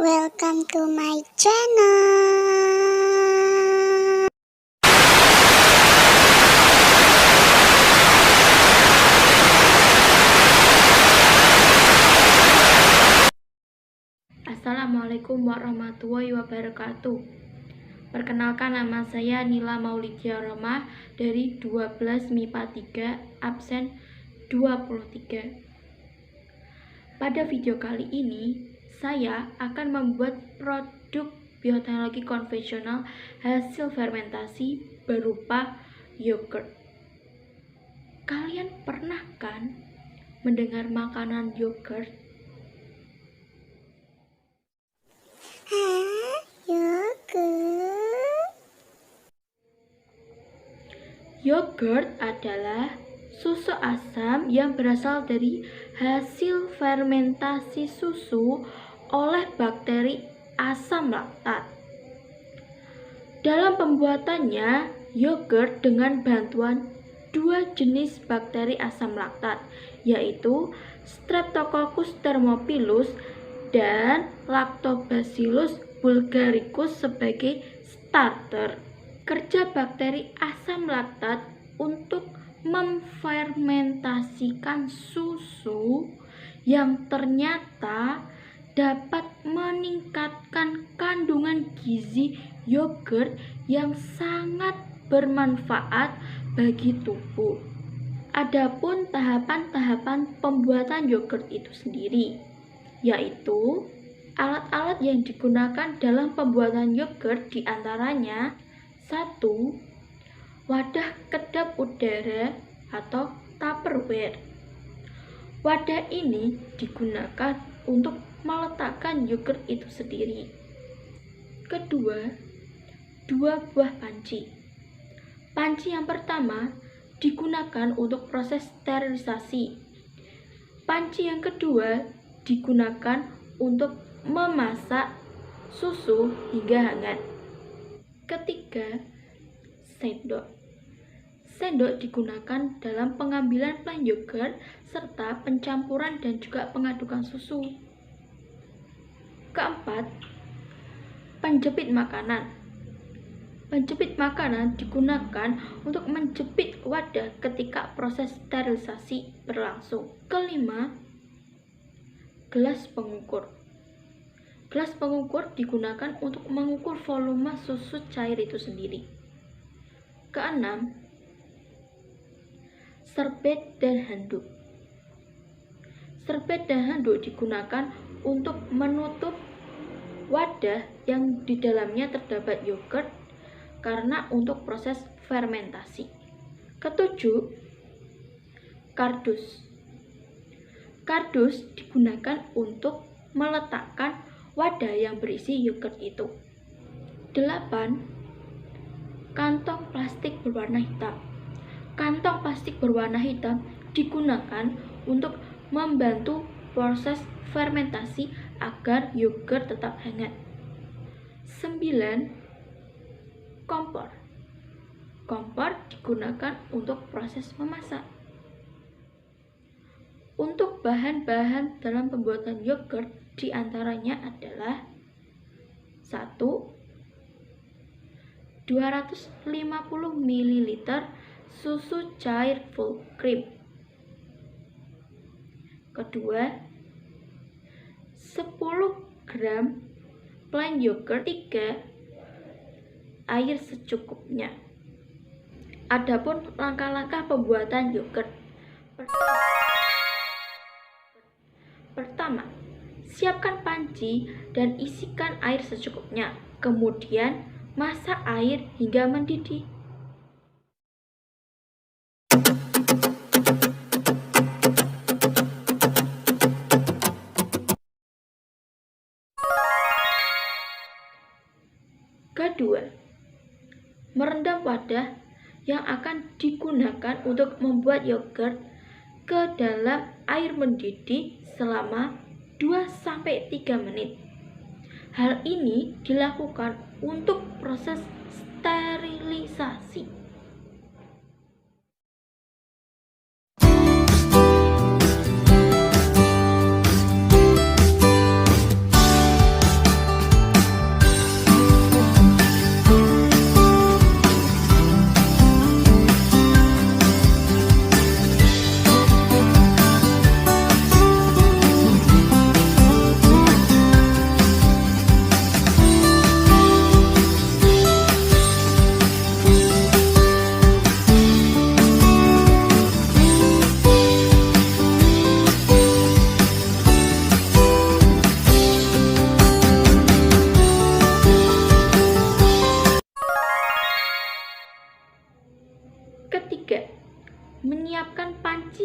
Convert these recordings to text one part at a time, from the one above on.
Welcome to my channel. Assalamualaikum warahmatullahi wabarakatuh. Perkenalkan, nama saya Nila Maulidia Roma dari 12 MIPA 3 absen 23. Pada video kali ini saya akan membuat produk bioteknologi konvensional hasil fermentasi berupa yogurt. Kalian pernah kan mendengar makanan yogurt? Yogurt adalah susu asam yang berasal dari hasil fermentasi susu oleh bakteri asam laktat. Dalam pembuatannya, yogurt dengan bantuan dua jenis bakteri asam laktat, yaitu Streptococcus thermophilus dan Lactobacillus bulgaricus sebagai starter. Kerja bakteri asam laktat untuk memfermentasikan susu yang ternyata dapat meningkatkan kandungan gizi yogurt yang sangat bermanfaat bagi tubuh. Adapun tahapan-tahapan pembuatan yogurt itu sendiri, yaitu alat-alat yang digunakan dalam pembuatan yogurt diantaranya 1. Wadah kedap udara atau Tupperware. Wadah ini digunakan untuk meletakkan yogurt itu sendiri. Kedua, 2 buah panci. Panci yang pertama digunakan untuk proses sterilisasi. Panci yang kedua digunakan untuk memasak susu hingga hangat. Ketiga, sendok. Sendok digunakan dalam pengambilan plan yogurt serta pencampuran dan juga pengadukan susu. Keempat, penjepit makanan. Penjepit makanan digunakan untuk menjepit wadah ketika proses sterilisasi berlangsung. Kelima, gelas pengukur. Gelas pengukur digunakan untuk mengukur volume susu cair itu sendiri. Keenam, serbet dan handuk. Serbet dan handuk digunakan untuk menutup wadah yang di dalamnya terdapat yogurt karena untuk proses fermentasi. Ketujuh, kardus. Kardus digunakan untuk meletakkan wadah yang berisi yogurt itu. 8. Kantong plastik berwarna hitam. Kantong plastik berwarna hitam digunakan untuk membantu proses fermentasi agar yogurt tetap hangat. 9. Kompor. Kompor digunakan untuk proses memasak. Untuk bahan-bahan dalam pembuatan yogurt diantaranya adalah 1. 250 ml susu cair full cream. Kedua, 10 gram plain yogurt. 3. Air secukupnya. Adapun langkah-langkah pembuatan yogurt. Pertama, siapkan panci dan isikan air secukupnya. Kemudian, masak air hingga mendidih. Kedua, merendam wadah yang akan digunakan untuk membuat yogurt ke dalam air mendidih selama 2-3 menit. Hal ini dilakukan untuk proses sterilisasi.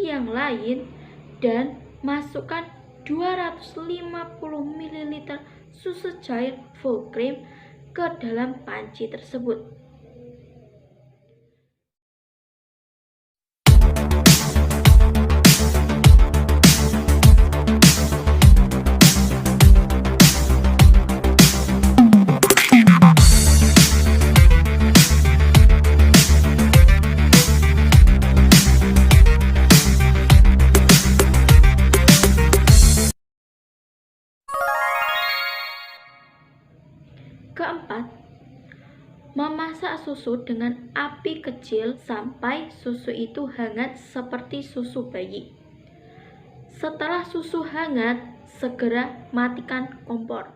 yang lain dan masukkan 250 ml susu cair full cream ke dalam panci tersebut. Keempat, memasak susu dengan api kecil sampai susu itu hangat seperti susu bayi. Setelah susu hangat, segera matikan kompor.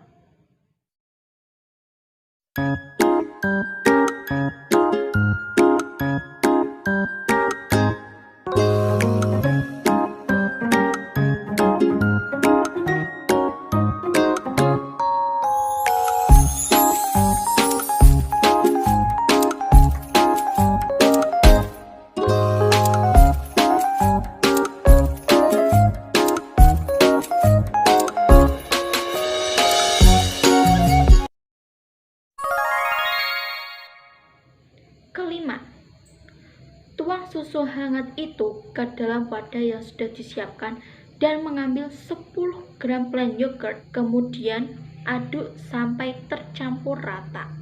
Kelima, tuang susu hangat itu ke dalam wadah yang sudah disiapkan dan mengambil 10 gram plain yogurt, kemudian aduk sampai tercampur rata.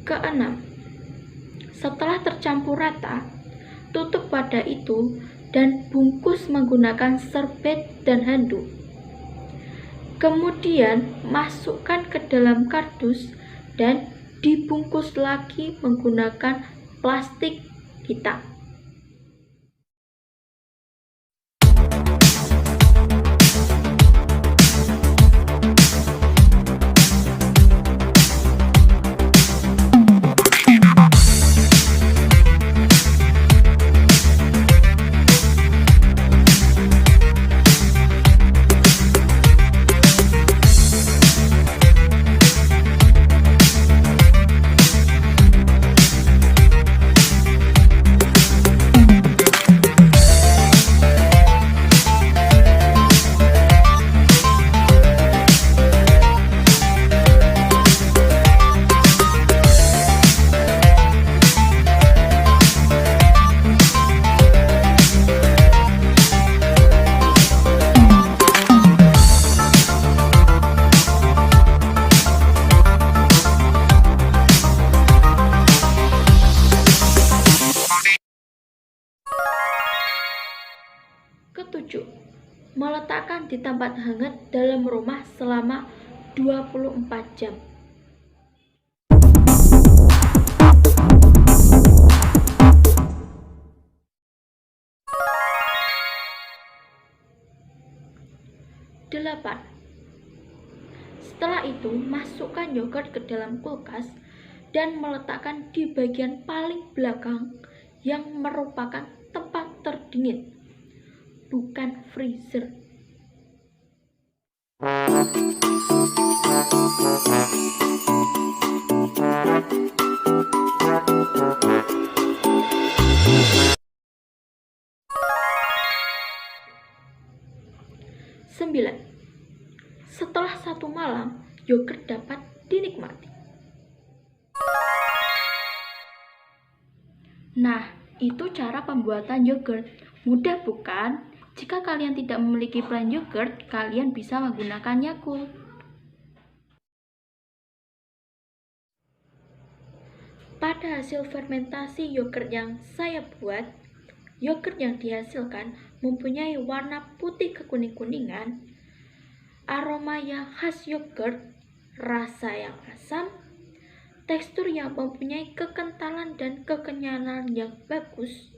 Keenam, setelah tercampur rata, tutup wadah itu dan bungkus menggunakan serbet dan handuk. Kemudian masukkan ke dalam kardus dan dibungkus lagi menggunakan plastik hitam. Ketujuh, meletakkan di tempat hangat dalam rumah selama 24 jam. Delapan, setelah itu masukkan yogurt ke dalam kulkas dan meletakkan di bagian paling belakang yang merupakan tempat terdingin, bukan freezer. Sembilan, setelah 1 malam, yogurt dapat dinikmati. Nah, itu cara pembuatan yogurt. Mudah bukan? Jika kalian tidak memiliki plain yogurt, kalian bisa menggunakan Yakult. Pada Pada hasil fermentasi yogurt yang saya buat, yogurt yang dihasilkan mempunyai warna putih kekuning-kuningan, aroma yang khas yogurt, rasa yang asam, tekstur yang mempunyai kekentalan dan kekenyalan yang bagus,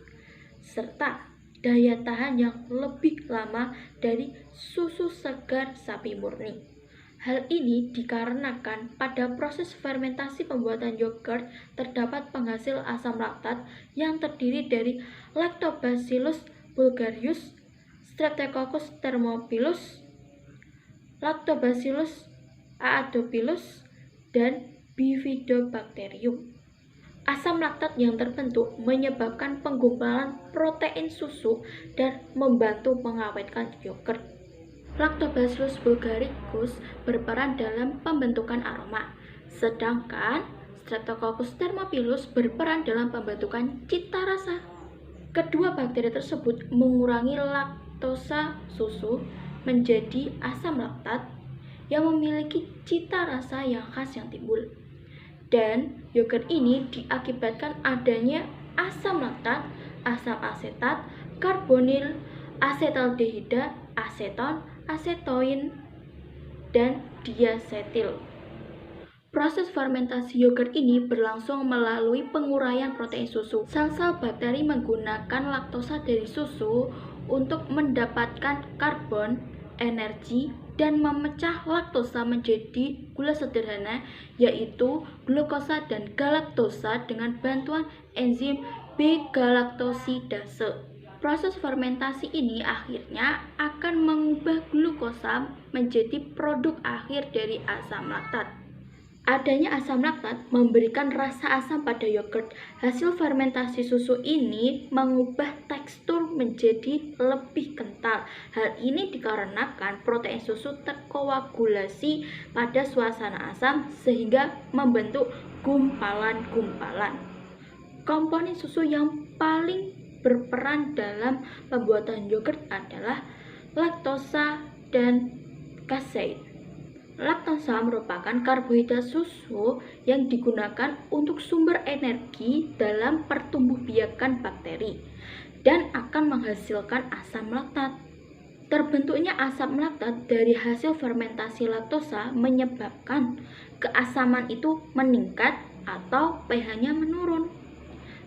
serta daya tahan yang lebih lama dari susu segar sapi murni. Hal ini dikarenakan pada proses fermentasi pembuatan yogurt terdapat penghasil asam laktat yang terdiri dari Lactobacillus bulgarius, Streptococcus thermophilus, Lactobacillus aedophilus, dan Bifidobacterium. Asam laktat yang terbentuk menyebabkan penggumpalan protein susu dan membantu mengawetkan yogurt. Lactobacillus bulgaricus berperan dalam pembentukan aroma, sedangkan Streptococcus thermophilus berperan dalam pembentukan cita rasa. Kedua bakteri tersebut mengurangi laktosa susu menjadi asam laktat yang memiliki cita rasa yang khas yang timbul. Dan yogurt ini diakibatkan adanya asam laktat, asam asetat, karbonil, asetaldehida, aseton, asetoin, dan diasetil. Proses fermentasi yogurt ini berlangsung melalui penguraian protein susu. Sel-sel bakteri menggunakan laktosa dari susu untuk mendapatkan karbon, energi, dan memecah laktosa menjadi gula sederhana, yaitu glukosa dan galaktosa dengan bantuan enzim B-galaktosidase. Proses fermentasi ini akhirnya akan mengubah glukosa menjadi produk akhir dari asam laktat. Adanya asam laktat memberikan rasa asam pada yogurt. Hasil fermentasi susu ini mengubah tekstur menjadi lebih kental. Hal ini dikarenakan protein susu terkoagulasi pada suasana asam sehingga membentuk gumpalan-gumpalan. Komponen susu yang paling berperan dalam pembuatan yogurt adalah laktosa dan kasein. Laktosa merupakan karbohidrat susu yang digunakan untuk sumber energi dalam pertumbuhbiakan bakteri dan akan menghasilkan asam laktat. Terbentuknya asam laktat dari hasil fermentasi laktosa menyebabkan keasaman itu meningkat atau pH-nya menurun.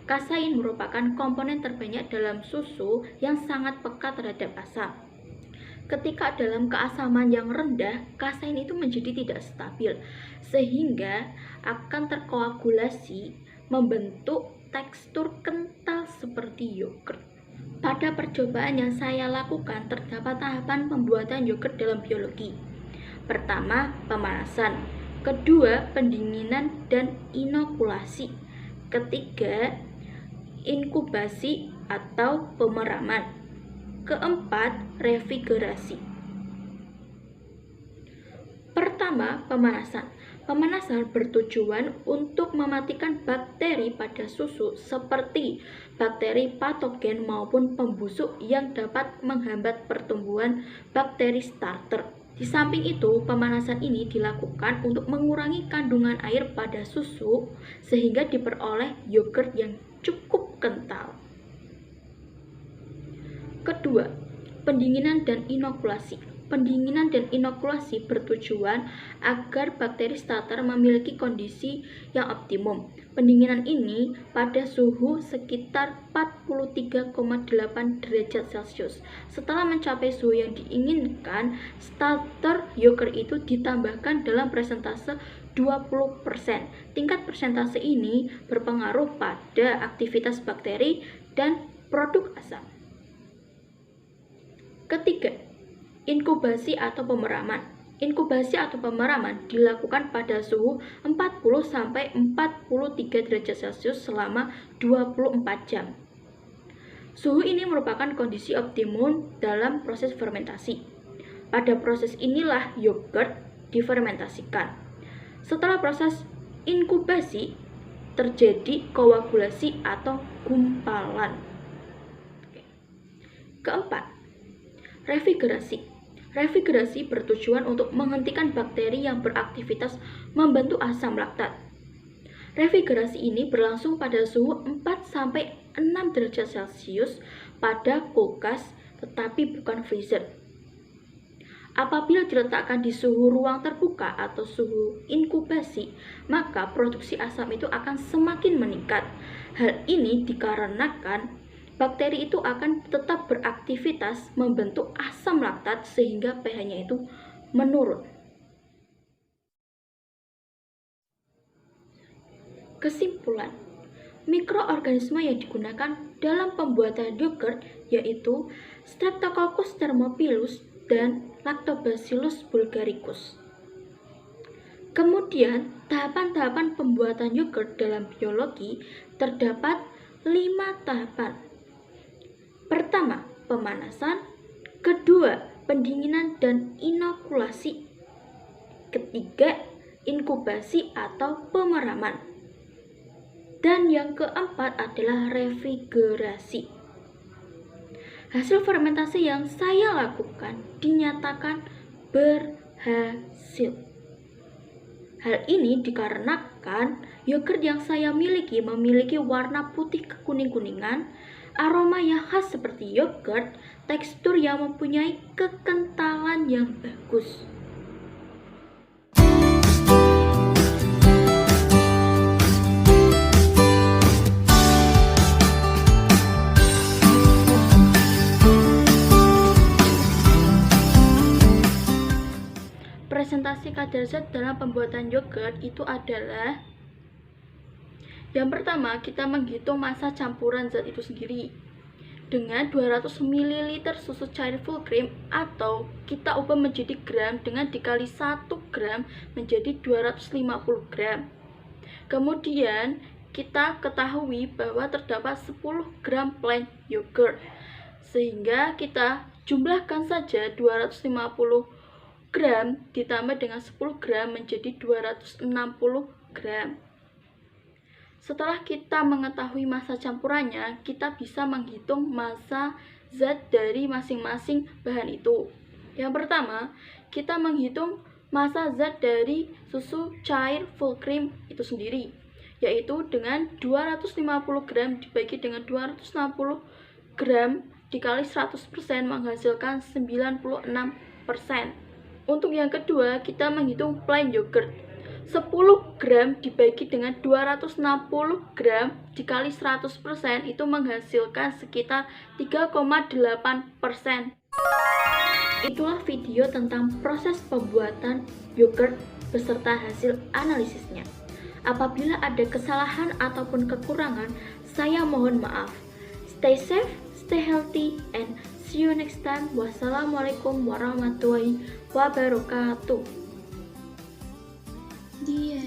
Kasein merupakan komponen terbanyak dalam susu yang sangat peka terhadap asam. Ketika dalam keasaman yang rendah, kasein itu menjadi tidak stabil, sehingga akan terkoagulasi membentuk tekstur kental seperti yogurt. Pada percobaan yang saya lakukan, terdapat tahapan pembuatan yogurt dalam biologi. Pertama, pemanasan. Kedua, pendinginan dan inokulasi. Ketiga, inkubasi atau pemeraman. Keempat, refrigerasi. Pertama, pemanasan. Pemanasan bertujuan untuk mematikan bakteri pada susu seperti bakteri patogen maupun pembusuk yang dapat menghambat pertumbuhan bakteri starter. Di samping itu, pemanasan ini dilakukan untuk mengurangi kandungan air pada susu sehingga diperoleh yogurt yang cukup kental. Kedua, pendinginan dan inokulasi. Pendinginan dan inokulasi bertujuan agar bakteri starter memiliki kondisi yang optimum. Pendinginan ini pada suhu sekitar 43,8 derajat Celcius. Setelah mencapai suhu yang diinginkan, starter yogurt itu ditambahkan dalam persentase 20%. Tingkat persentase ini berpengaruh pada aktivitas bakteri dan produk asam. Ketiga, inkubasi atau pemeraman. Inkubasi atau pemeraman dilakukan pada suhu 40-43 derajat Celcius selama 24 jam. Suhu ini merupakan kondisi optimum dalam proses fermentasi. Pada proses inilah yogurt difermentasikan. Setelah proses inkubasi, terjadi koagulasi atau gumpalan. Keempat, refrigerasi. Refrigerasi bertujuan untuk menghentikan bakteri yang beraktivitas membentuk asam laktat. Refrigerasi ini berlangsung pada suhu 4-6 derajat Celcius pada kulkas, tetapi bukan freezer. Apabila diletakkan di suhu ruang terbuka atau suhu inkubasi, maka produksi asam itu akan semakin meningkat. Hal ini dikarenakan bakteri itu akan tetap beraktivitas membentuk asam laktat sehingga pH-nya itu menurun. Kesimpulan, mikroorganisme yang digunakan dalam pembuatan yogurt yaitu Streptococcus thermophilus dan Lactobacillus bulgaricus. Kemudian, tahapan-tahapan pembuatan yogurt dalam biologi terdapat 5 tahapan. Pertama, pemanasan. Kedua, pendinginan dan inokulasi. Ketiga, inkubasi atau pemeraman. Dan yang keempat adalah refrigerasi. Hasil fermentasi yang saya lakukan dinyatakan berhasil. Hal ini dikarenakan yogurt yang saya miliki memiliki warna putih kekuning-kuningan, aroma yang khas seperti yogurt, tekstur yang mempunyai kekentalan yang bagus. Presentasi kadar zat dalam pembuatan yogurt itu adalah: yang pertama, kita menghitung massa campuran zat itu sendiri dengan 200 ml susu cair full cream, atau kita ubah menjadi gram dengan dikali 1 gram menjadi 250 gram. Kemudian kita ketahui bahwa terdapat 10 gram plain yogurt, sehingga kita jumlahkan saja 250 gram ditambah dengan 10 gram menjadi 260 gram. Setelah kita mengetahui massa campurannya, kita bisa menghitung massa zat dari masing-masing bahan itu. Yang pertama, kita menghitung massa zat dari susu cair full cream itu sendiri, yaitu dengan 250 gram dibagi dengan 260 gram dikali 100% menghasilkan 96%. Untuk yang kedua, kita menghitung plain yogurt. 10 gram dibagi dengan 260 gram dikali 100% itu menghasilkan sekitar 3,8%. Itulah video tentang proses pembuatan yogurt beserta hasil analisisnya. Apabila ada kesalahan ataupun kekurangan, saya mohon maaf. Stay safe, stay healthy, and see you next time. Wassalamualaikum warahmatullahi wabarakatuh. Dia.